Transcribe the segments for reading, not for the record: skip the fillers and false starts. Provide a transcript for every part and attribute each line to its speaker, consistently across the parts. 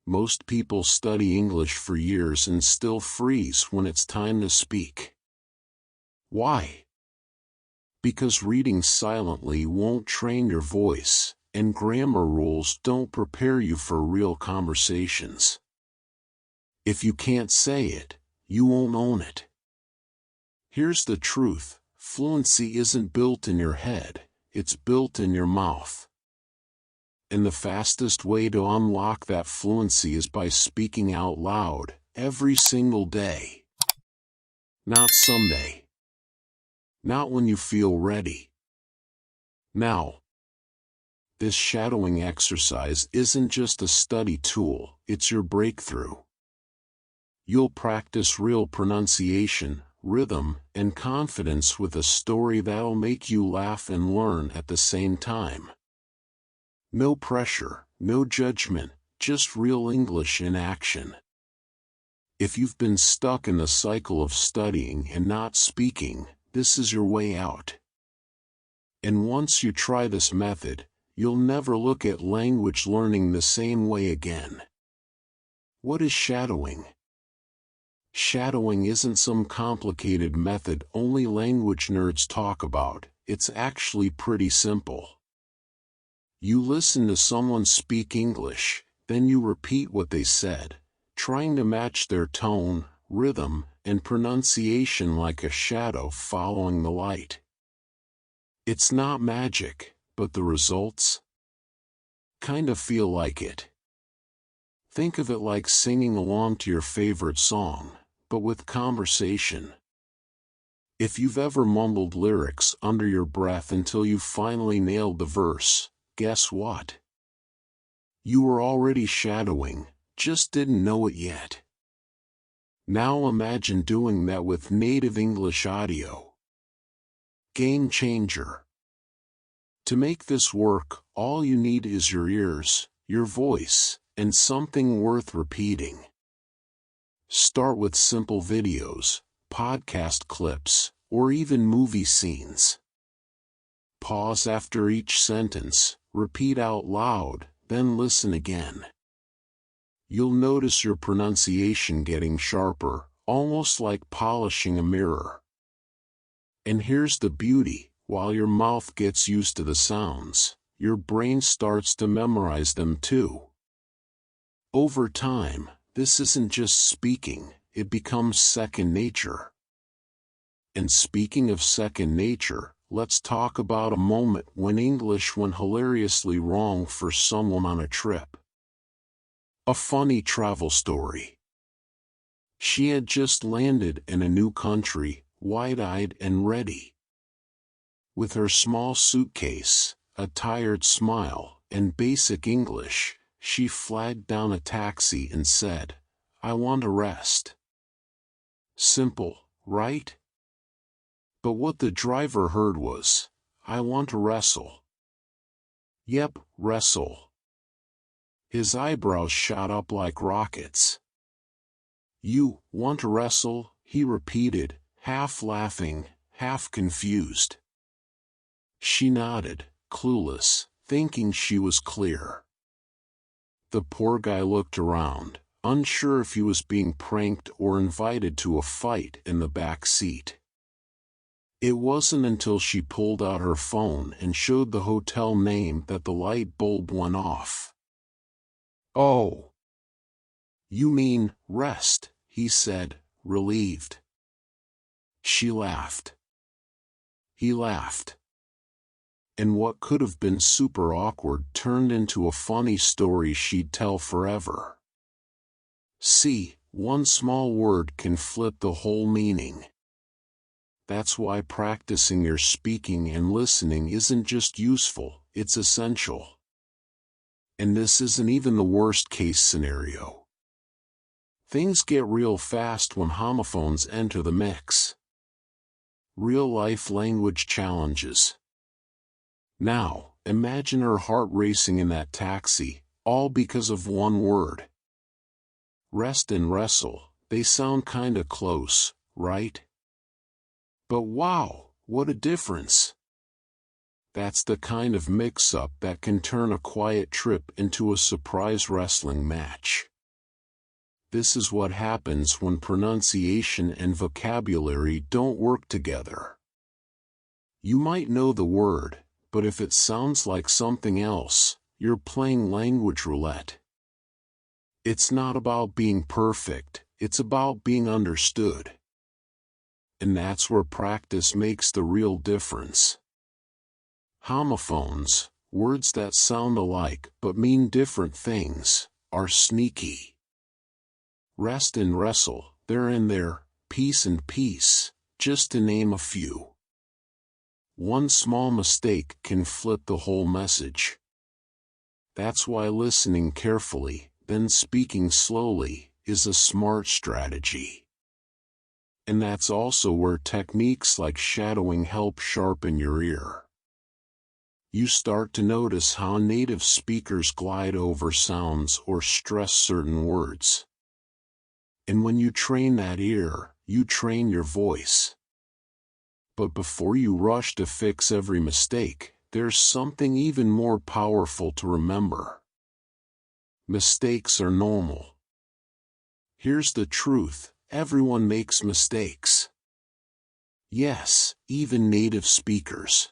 Speaker 1: Most people study English for years and still freeze when it's time to speak. Why? Because reading silently won't train your voice, and grammar rules don't prepare you for real conversations. If you can't say it, you won't own it. Here's the truth: fluency isn't built in your head, it's built in your mouth. And the fastest way to unlock that fluency is by speaking out loud, every single day. Not someday. Not when you feel ready. Now. This shadowing exercise isn't just a study tool, it's your breakthrough. You'll practice real pronunciation, rhythm, and confidence with a story that'll make you laugh and learn at the same time. No pressure, no judgment, just real English in action. If you've been stuck in the cycle of studying and not speaking, this is your way out. And once you try this method, you'll never look at language learning the same way again. What is shadowing? Shadowing isn't some complicated method only language nerds talk about, it's actually pretty simple. You listen to someone speak English, then you repeat what they said, trying to match their tone, rhythm, and pronunciation like a shadow following the light. It's not magic, but the results kind of feel like it. Think of it like singing along to your favorite song, but with conversation. If you've ever mumbled lyrics under your breath until you finally nailed the verse, guess what? You were already shadowing, just didn't know it yet. Now imagine doing that with native English audio. Game changer. To make this work, all you need is your ears, your voice, and something worth repeating. Start with simple videos, podcast clips, or even movie scenes. Pause after each sentence, repeat out loud, then listen again. You'll notice your pronunciation getting sharper, almost like polishing a mirror. And here's the beauty: while your mouth gets used to the sounds, your brain starts to memorize them too. Over time, this isn't just speaking, it becomes second nature. And speaking of second nature, let's talk about a moment when English went hilariously wrong for someone on a trip. A funny travel story. She had just landed in a new country, wide-eyed and ready. With her small suitcase, a tired smile, and basic English, she flagged down a taxi and said, "I want to rest." Simple, right? But what the driver heard was, "I want to wrestle." Yep, wrestle. His eyebrows shot up like rockets. "You want to wrestle?" he repeated, half laughing, half confused. She nodded, clueless, thinking she was clear. The poor guy looked around, unsure if he was being pranked or invited to a fight in the back seat. It wasn't until she pulled out her phone and showed the hotel name that the light bulb went off. "Oh. You mean, rest," he said, relieved. She laughed. He laughed. And what could have been super awkward turned into a funny story she'd tell forever. See, one small word can flip the whole meaning. That's why practicing your speaking and listening isn't just useful, it's essential. And this isn't even the worst case scenario. Things get real fast when homophones enter the mix. Real-life language challenges. Now, imagine her heart racing in that taxi, all because of one word. Rest and wrestle, they sound kinda close, right? But wow, what a difference! That's the kind of mix-up that can turn a quiet trip into a surprise wrestling match. This is what happens when pronunciation and vocabulary don't work together. You might know the word, but if it sounds like something else, you're playing language roulette. It's not about being perfect, it's about being understood. And that's where practice makes the real difference. Homophones, words that sound alike but mean different things, are sneaky. Rest and wrestle, there and there, peace and peace, just to name a few. One small mistake can flip the whole message. That's why listening carefully, then speaking slowly, is a smart strategy. And that's also where techniques like shadowing help sharpen your ear. You start to notice how native speakers glide over sounds or stress certain words. And when you train that ear, you train your voice. But before you rush to fix every mistake, there's something even more powerful to remember. Mistakes are normal. Here's the truth, everyone makes mistakes. Yes, even native speakers.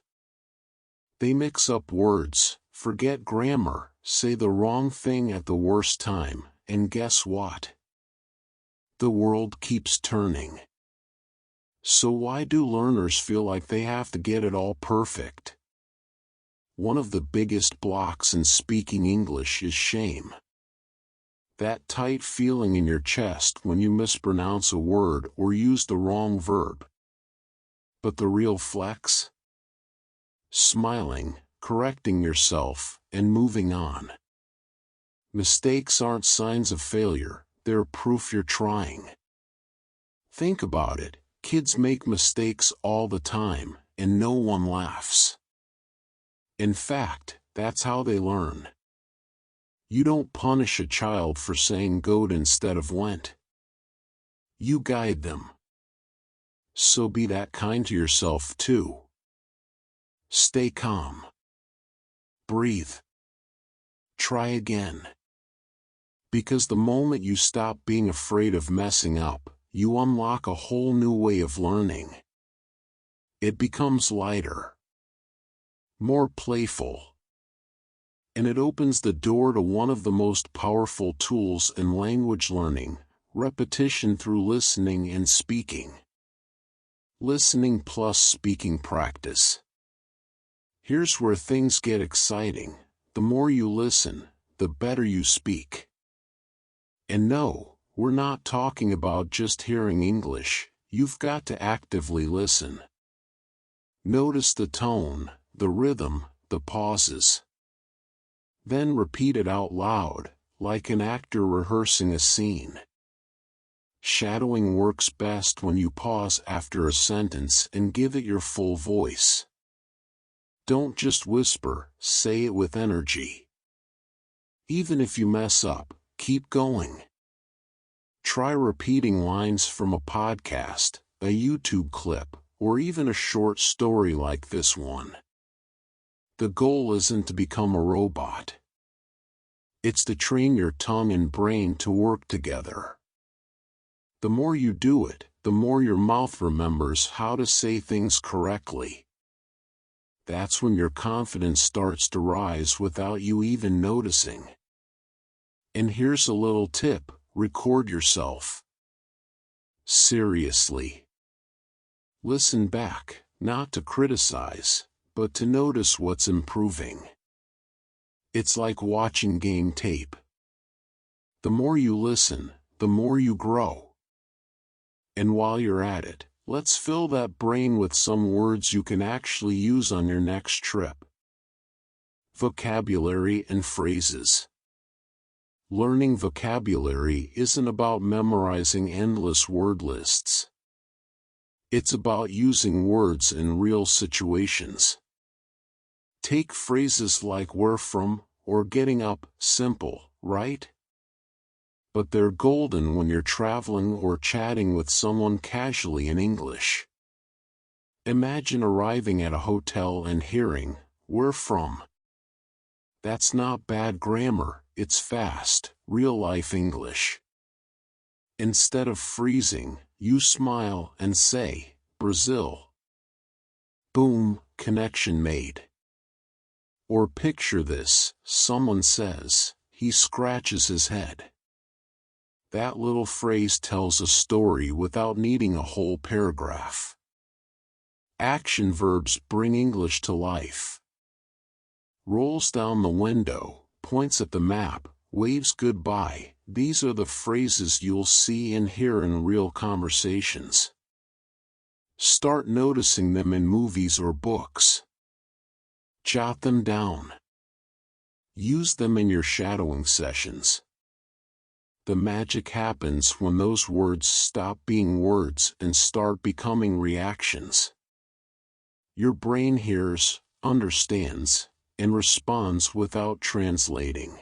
Speaker 1: They mix up words, forget grammar, say the wrong thing at the worst time, and guess what? The world keeps turning. So why do learners feel like they have to get it all perfect? One of the biggest blocks in speaking English is shame. That tight feeling in your chest when you mispronounce a word or use the wrong verb. But the real flex? Smiling, correcting yourself, and moving on. Mistakes aren't signs of failure, they're proof you're trying. Think about it, kids make mistakes all the time, and no one laughs. In fact, that's how they learn. You don't punish a child for saying goat instead of went. You guide them. So be that kind to yourself too. Stay calm. Breathe. Try again. Because the moment you stop being afraid of messing up, you unlock a whole new way of learning. It becomes lighter, more playful, and it opens the door to one of the most powerful tools in language learning, repetition through listening and speaking. Listening plus speaking practice. Here's where things get exciting. The more you listen, the better you speak. And no, we're not talking about just hearing English, you've got to actively listen. Notice the tone, the rhythm, the pauses. Then repeat it out loud, like an actor rehearsing a scene. Shadowing works best when you pause after a sentence and give it your full voice. Don't just whisper, say it with energy. Even if you mess up, keep going. Try repeating lines from a podcast, a YouTube clip, or even a short story like this one. The goal isn't to become a robot. It's to train your tongue and brain to work together. The more you do it, the more your mouth remembers how to say things correctly. That's when your confidence starts to rise without you even noticing. And here's a little tip, record yourself. Seriously. Listen back, not to criticize, but to notice what's improving. It's like watching game tape. The more you listen, the more you grow. And while you're at it, let's fill that brain with some words you can actually use on your next trip. Vocabulary and phrases. Learning vocabulary isn't about memorizing endless word lists. It's about using words in real situations. Take phrases like where from, or getting up, simple, right? But they're golden when you're traveling or chatting with someone casually in English. Imagine arriving at a hotel and hearing, where from? That's not bad grammar, it's fast, real-life English. Instead of freezing, you smile and say, Brazil. Boom, connection made. Or picture this, someone says, he scratches his head. That little phrase tells a story without needing a whole paragraph. Action verbs bring English to life. Rolls down the window, points at the map, waves goodbye. These are the phrases you'll see and hear in real conversations. Start noticing them in movies or books. Jot them down. Use them in your shadowing sessions. The magic happens when those words stop being words and start becoming reactions. Your brain hears, understands, and responds without translating.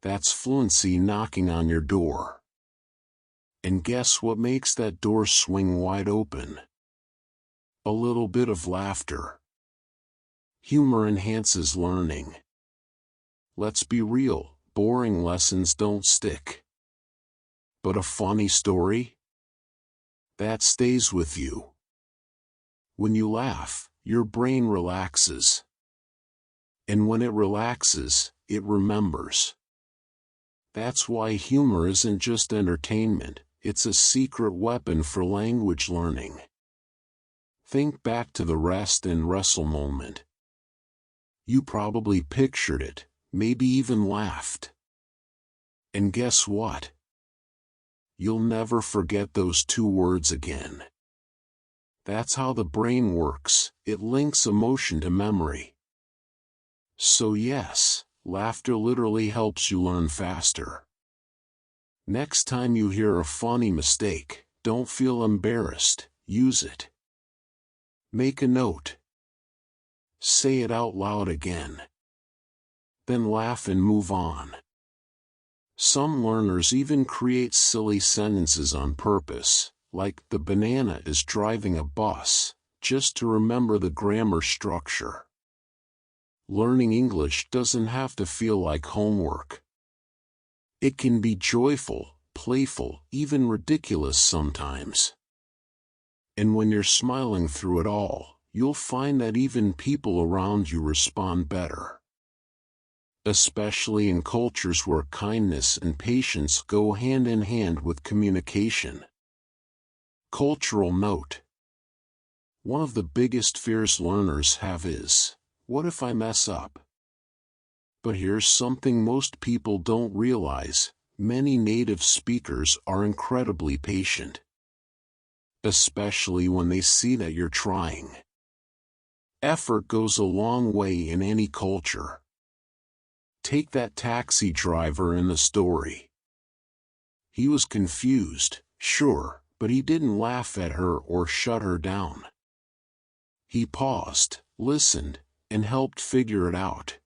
Speaker 1: That's fluency knocking on your door. And guess what makes that door swing wide open? A little bit of laughter. Humor enhances learning. Let's be real, boring lessons don't stick. But a funny story? That stays with you. When you laugh, your brain relaxes. And when it relaxes, it remembers. That's why humor isn't just entertainment, it's a secret weapon for language learning. Think back to the rest and wrestle moment. You probably pictured it, maybe even laughed. And guess what? You'll never forget those 2 words again. That's how the brain works, it links emotion to memory. So yes, laughter literally helps you learn faster. Next time you hear a funny mistake, don't feel embarrassed, use it. Make a note. Say it out loud again. Then laugh and move on. Some learners even create silly sentences on purpose, like the banana is driving a bus, just to remember the grammar structure. Learning English doesn't have to feel like homework. It can be joyful, playful, even ridiculous sometimes. And when you're smiling through it all, you'll find that even people around you respond better. Especially in cultures where kindness and patience go hand in hand with communication. Cultural note. One of the biggest fears learners have is, what if I mess up? But here's something most people don't realize, many native speakers are incredibly patient. Especially when they see that you're trying. Effort goes a long way in any culture. Take that taxi driver in the story. He was confused, sure, but he didn't laugh at her or shut her down. He paused, listened, and helped figure it out.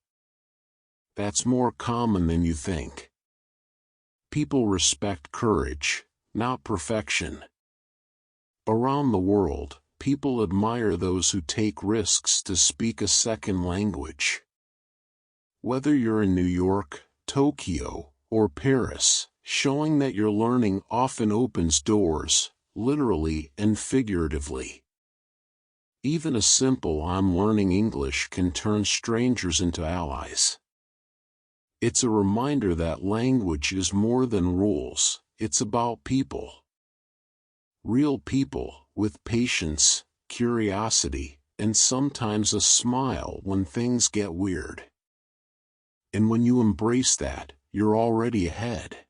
Speaker 1: That's more common than you think. People respect courage, not perfection. Around the world, people admire those who take risks to speak a second language. Whether you're in New York, Tokyo, or Paris, showing that you're learning often opens doors, literally and figuratively. Even a simple "I'm learning English" can turn strangers into allies. It's a reminder that language is more than rules, it's about people. Real people, with patience, curiosity, and sometimes a smile when things get weird. And when you embrace that, you're already ahead.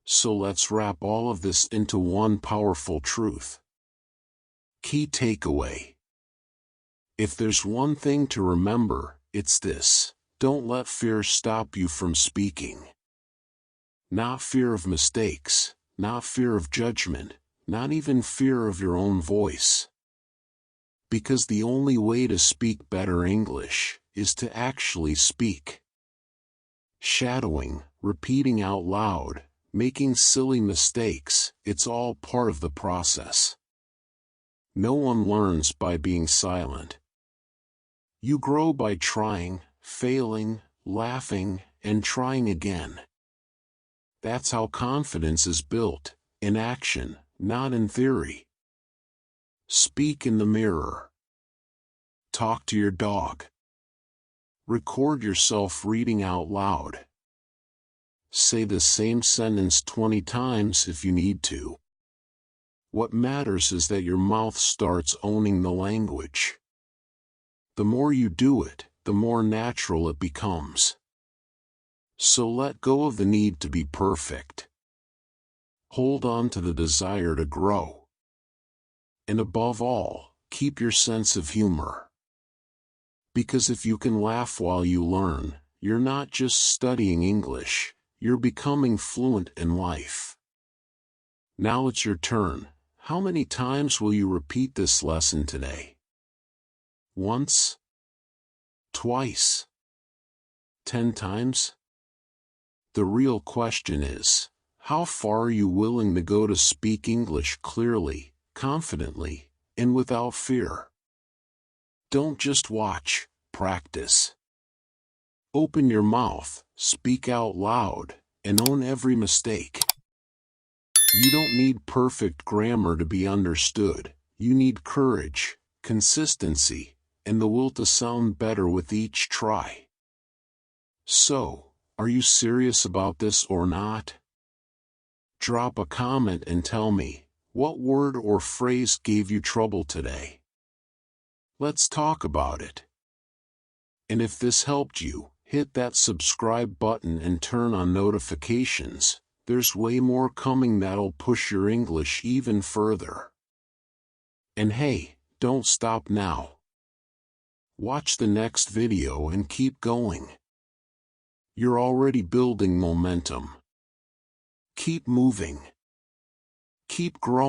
Speaker 1: So let's wrap all of this into one powerful truth. Key takeaway. If there's one thing to remember, it's this: don't let fear stop you from speaking. Not fear of mistakes, not fear of judgment, not even fear of your own voice. Because the only way to speak better English is to actually speak. Shadowing, repeating out loud, making silly mistakes, it's all part of the process. No one learns by being silent. You grow by trying, failing, laughing, and trying again. That's how confidence is built, in action, not in theory. Speak in the mirror. Talk to your dog. Record yourself reading out loud. Say the same sentence 20 times if you need to. What matters is that your mouth starts owning the language. The more you do it, the more natural it becomes. So let go of the need to be perfect. Hold on to the desire to grow. And above all, keep your sense of humor. Because if you can laugh while you learn, you're not just studying English, you're becoming fluent in life. Now it's your turn. How many times will you repeat this lesson today? Once? Twice? 10 times? The real question is, how far are you willing to go to speak English clearly, confidently, and without fear? Don't just watch, practice. Open your mouth, speak out loud, and own every mistake. You don't need perfect grammar to be understood. You need courage, consistency, and the will to sound better with each try. So, are you serious about this or not? Drop a comment and tell me, what word or phrase gave you trouble today? Let's talk about it. And if this helped you, hit that subscribe button and turn on notifications. There's way more coming that'll push your English even further. And hey, don't stop now. Watch the next video and keep going. You're already building momentum. Keep moving. Keep growing.